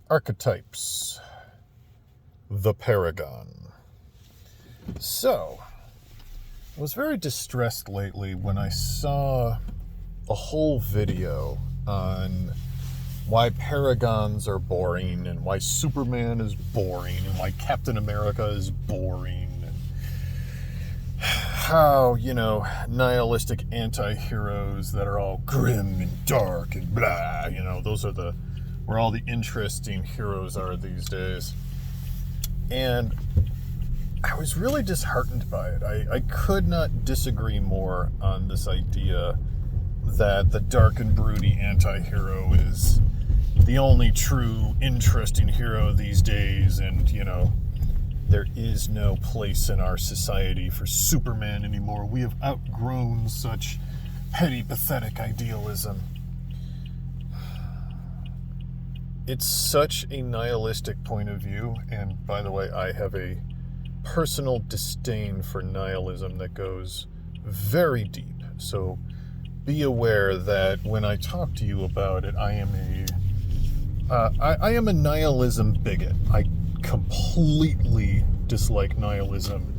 Archetypes. The Paragon. So, I was very distressed lately when I saw a whole video on why Paragons are boring and why Superman is boring and why Captain America is boring and how, nihilistic anti-heroes that are all grim and dark and blah, those are where all the interesting heroes are these days. And I was really disheartened by it. I could not disagree more on this idea that the dark and broody anti-hero is the only true interesting hero these days, and there is no place in our society for Superman anymore. We have outgrown such petty, pathetic idealism. It's such a nihilistic point of view, and by the way, I have a personal disdain for nihilism that goes very deep. So be aware that when I talk to you about it, I am a nihilism bigot. I completely dislike nihilism,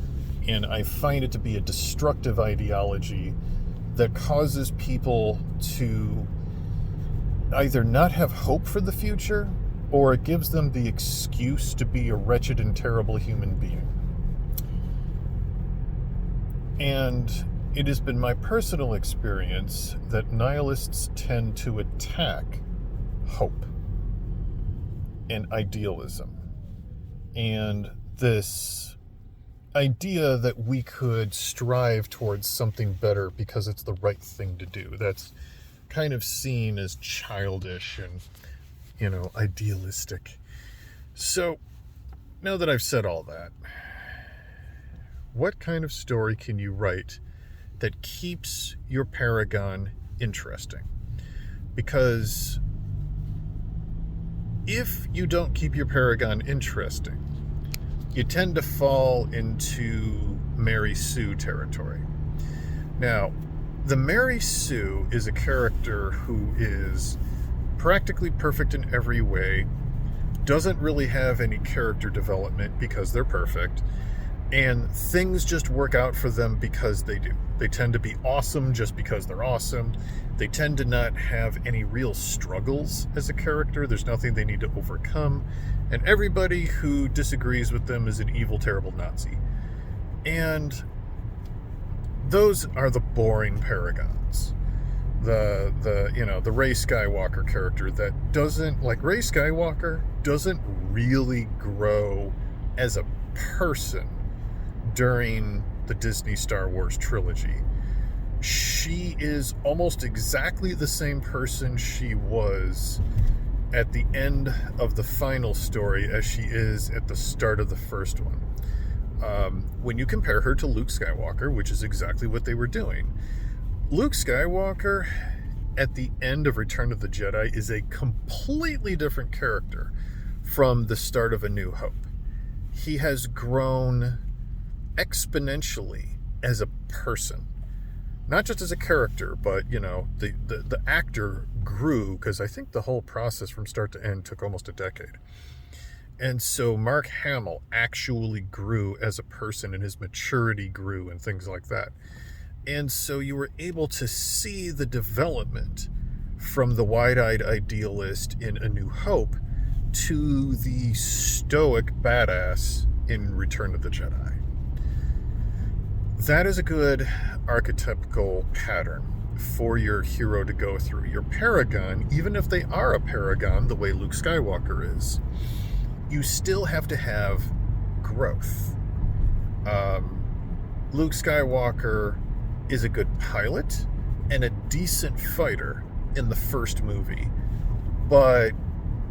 and I find it to be a destructive ideology that causes people to either not have hope for the future, or it gives them the excuse to be a wretched and terrible human being. And it has been my personal experience that nihilists tend to attack hope and idealism and this idea that we could strive towards something better because it's the right thing to do. That's kind of seen as childish and, idealistic. So, now that I've said all that, what kind of story can you write that keeps your Paragon interesting? Because if you don't keep your Paragon interesting, you tend to fall into Mary Sue territory. Now, the Mary Sue is a character who is practically perfect in every way, doesn't really have any character development because they're perfect, and things just work out for them because they do. They tend to be awesome just because they're awesome. They tend to not have any real struggles as a character. There's nothing they need to overcome. And everybody who disagrees with them is an evil, terrible Nazi. And those are the boring Paragons. The Rey Skywalker character that doesn't, like Rey Skywalker, doesn't really grow as a person during the Disney Star Wars trilogy. She is almost exactly the same person she was at the end of the final story as she is at the start of the first one. When you compare her to Luke Skywalker, which is exactly what they were doing, Luke Skywalker at the end of Return of the Jedi is a completely different character from the start of A New Hope. He has grown exponentially as a person, not just as a character, but the actor grew, because I think the whole process from start to end took almost a decade. And so Mark Hamill actually grew as a person, and his maturity grew and things like that. And so you were able to see the development from the wide-eyed idealist in A New Hope to the stoic badass in Return of the Jedi. That is a good archetypical pattern for your hero to go through. Your Paragon, even if they are a Paragon the way Luke Skywalker is, you still have to have growth. Luke Skywalker is a good pilot and a decent fighter in the first movie, but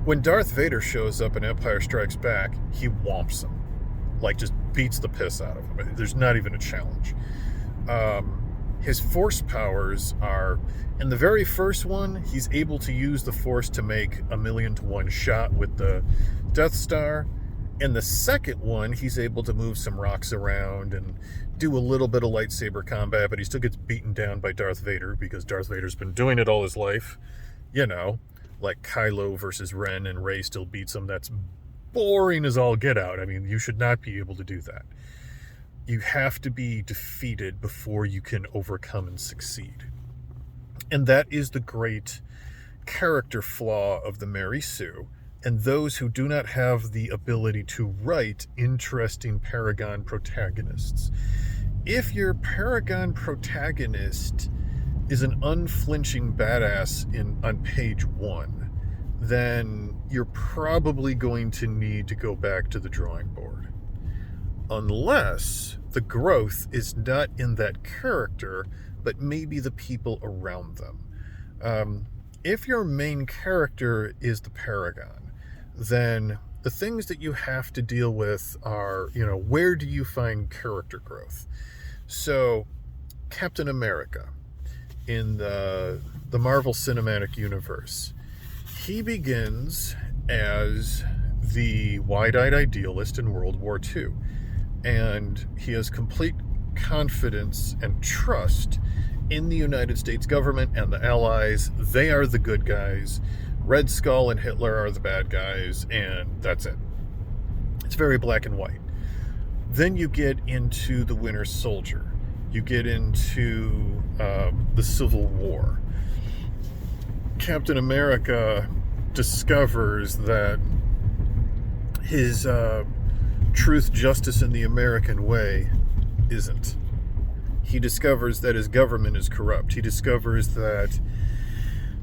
when Darth Vader shows up in Empire Strikes Back, he whomps him. Just beats the piss out of him. There's not even a challenge. His force powers are, in the very first one, he's able to use the force to make 1,000,000 to 1 shot with the Death Star. In the second one, he's able to move some rocks around and do a little bit of lightsaber combat, but he still gets beaten down by Darth Vader because Darth Vader's been doing it all his life. like Kylo versus Ren and Rey still beats him, that's boring as all get out. I mean, you should not be able to do that. You have to be defeated before you can overcome and succeed. And that is the great character flaw of the Mary Sue, and those who do not have the ability to write interesting Paragon protagonists. If your Paragon protagonist is an unflinching badass on page 1, then you're probably going to need to go back to the drawing board. Unless the growth is not in that character, but maybe the people around them. If your main character is the Paragon, then the things that you have to deal with are, where do you find character growth? So, Captain America, in the Marvel Cinematic Universe, he begins as the wide-eyed idealist in World War II, and he has complete confidence and trust in the United States government and the Allies. They are the good guys. Red Skull and Hitler are the bad guys, and that's it. It's very black and white. Then you get into the Winter Soldier. You get into the Civil War. Captain America discovers that his truth, justice, and the American way isn't. He discovers that his government is corrupt. He discovers that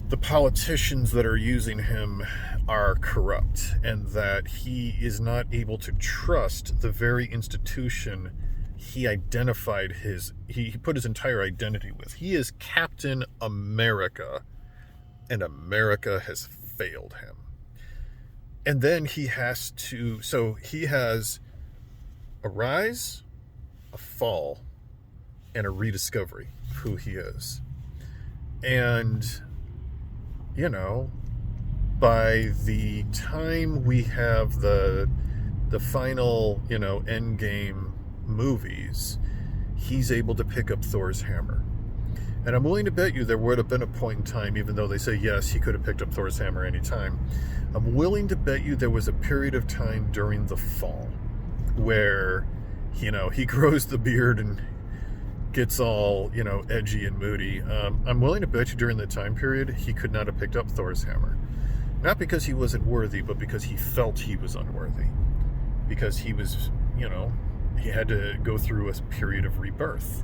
the politicians that are using him are corrupt, and that he is not able to trust the very institution he identified he put his entire identity with. He is Captain America, and America has failed him. And then he has a rise, a fall, and a rediscovery of who he is. And, by the time we have the final, end game movies, he's able to pick up Thor's hammer. And I'm willing to bet you there would have been a point in time, even though they say, yes, he could have picked up Thor's hammer anytime. I'm willing to bet you there was a period of time during the fall where, he grows the beard and gets all, edgy and moody. I'm willing to bet you during that time period, he could not have picked up Thor's hammer. Not because he wasn't worthy, but because he felt he was unworthy. Because he was, he had to go through a period of rebirth.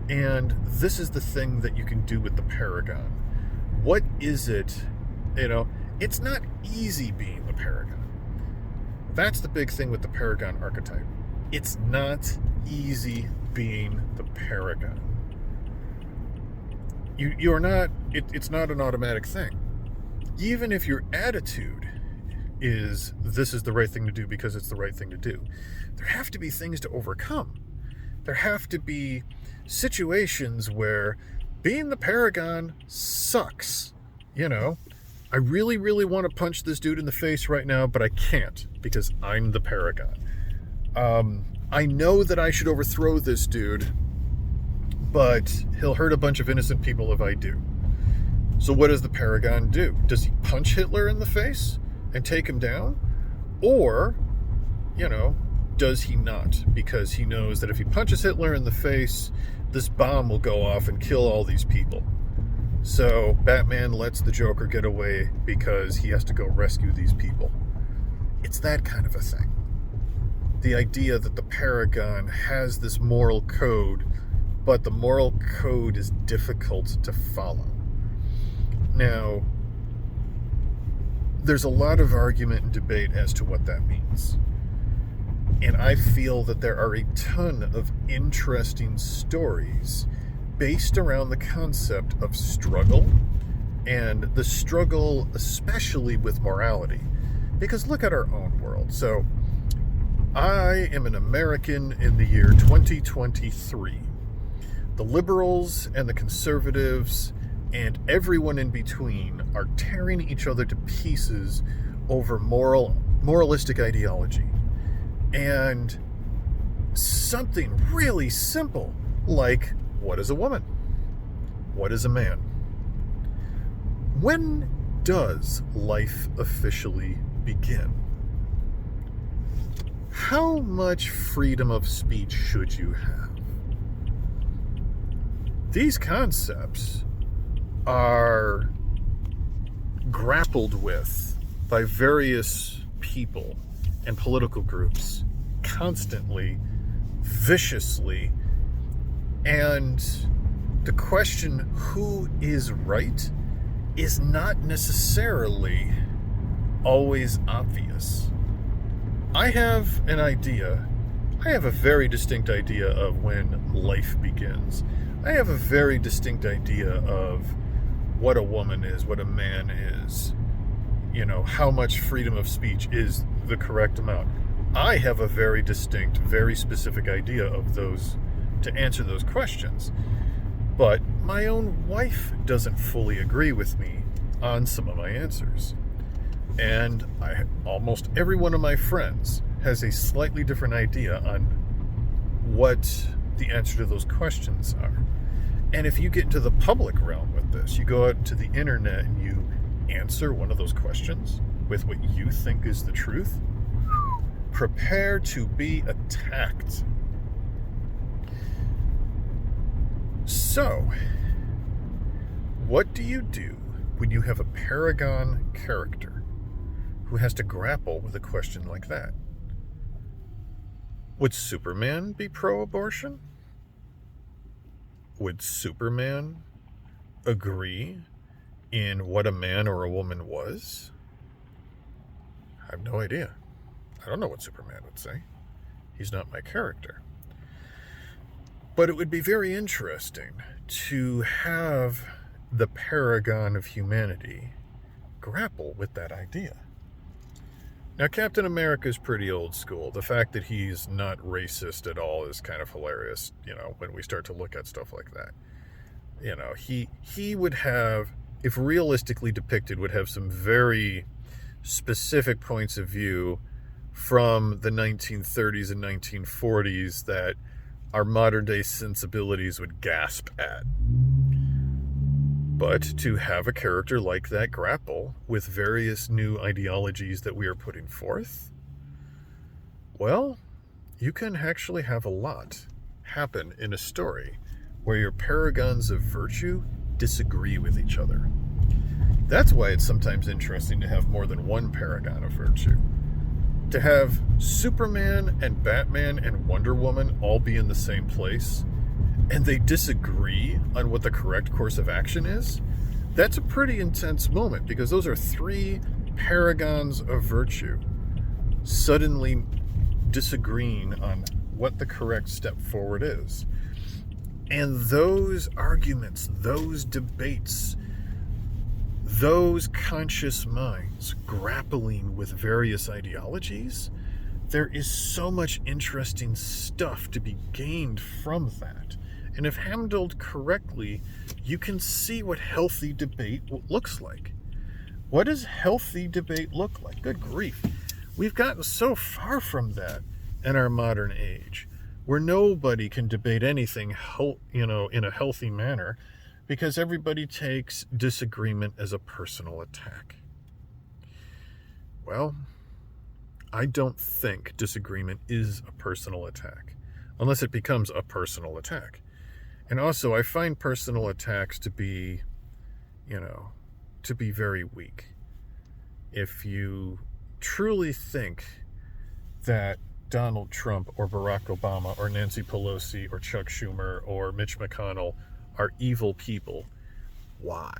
And this is the thing that you can do with the Paragon. What is it? It's not easy being the Paragon. That's the big thing with the Paragon archetype. It's not easy being the Paragon. You're not, it's not an automatic thing. Even if your attitude is, this is the right thing to do because it's the right thing to do, there have to be things to overcome. There have to be situations where being the Paragon sucks. I really, really want to punch this dude in the face right now, but I can't because I'm the Paragon. I know that I should overthrow this dude, but he'll hurt a bunch of innocent people if I do. So what does the Paragon do? Does he punch Hitler in the face and take him down? Or, does he not? Because he knows that if he punches Hitler in the face, this bomb will go off and kill all these people. So Batman lets the Joker get away because he has to go rescue these people. It's that kind of a thing. The idea that the Paragon has this moral code, but the moral code is difficult to follow. Now, there's a lot of argument and debate as to what that means. And I feel that there are a ton of interesting stories based around the concept of struggle, and the struggle especially with morality. Because look at our own world. So, I am an American in the year 2023. The liberals and the conservatives and everyone in between are tearing each other to pieces over moralistic ideology. And something really simple like, what is a woman? What is a man? When does life officially begin? How much freedom of speech should you have? These concepts are grappled with by various people and political groups constantly, viciously, and the question, who is right, is not necessarily always obvious. I have an idea. I have a very distinct idea of when life begins. I have a very distinct idea of what a woman is, what a man is, how much freedom of speech is the correct amount. I have a very distinct, very specific idea of those to answer those questions. But my own wife doesn't fully agree with me on some of my answers. And almost every one of my friends has a slightly different idea on what the answer to those questions are. And if you get into the public realm with this, you go out to the internet and you answer one of those questions with what you think is the truth, prepare to be attacked. So, what do you do when you have a paragon character who has to grapple with a question like that? Would Superman be pro-abortion? Would Superman agree in what a man or a woman was? I have no idea. I don't know what Superman would say. He's not my character. But it would be very interesting to have the paragon of humanity grapple with that idea. Now, Captain America is pretty old school. The fact that he's not racist at all is kind of hilarious, when we start to look at stuff like that. He would have, if realistically depicted, would have some very specific points of view from the 1930s and 1940s that our modern day sensibilities would gasp at. But to have a character like that grapple with various new ideologies that we are putting forth, well, you can actually have a lot happen in a story where your paragons of virtue disagree with each other. That's why it's sometimes interesting to have more than one paragon of virtue. To have Superman and Batman and Wonder Woman all be in the same place, and they disagree on what the correct course of action is, that's a pretty intense moment, because those are three paragons of virtue suddenly disagreeing on what the correct step forward is. And those arguments, those debates, those conscious minds grappling with various ideologies, there is so much interesting stuff to be gained from that. And if handled correctly, you can see what healthy debate looks like. What does healthy debate look like? Good grief. We've gotten so far from that in our modern age, where nobody can debate anything, in a healthy manner, because everybody takes disagreement as a personal attack. Well, I don't think disagreement is a personal attack, unless it becomes a personal attack. And also, I find personal attacks to be, very weak. If you truly think that Donald Trump or Barack Obama or Nancy Pelosi or Chuck Schumer or Mitch McConnell are evil people, why?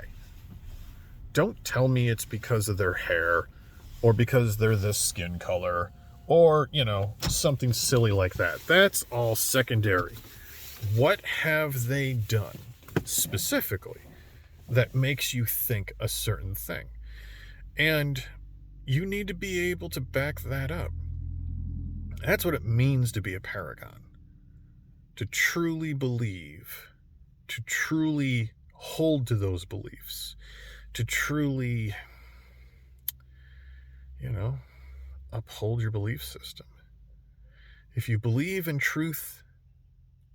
Don't tell me it's because of their hair or because they're this skin color or, something silly like that. That's all secondary. What have they done specifically that makes you think a certain thing? And you need to be able to back that up. That's what it means to be a paragon. To truly believe, to truly hold to those beliefs, to truly, uphold your belief system. If you believe in truth,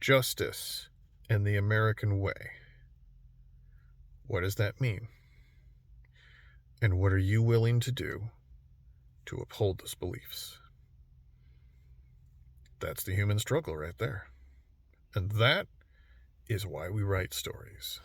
justice, and the American way, what does that mean? And what are you willing to do to uphold those beliefs? That's the human struggle right there. And that is why we write stories.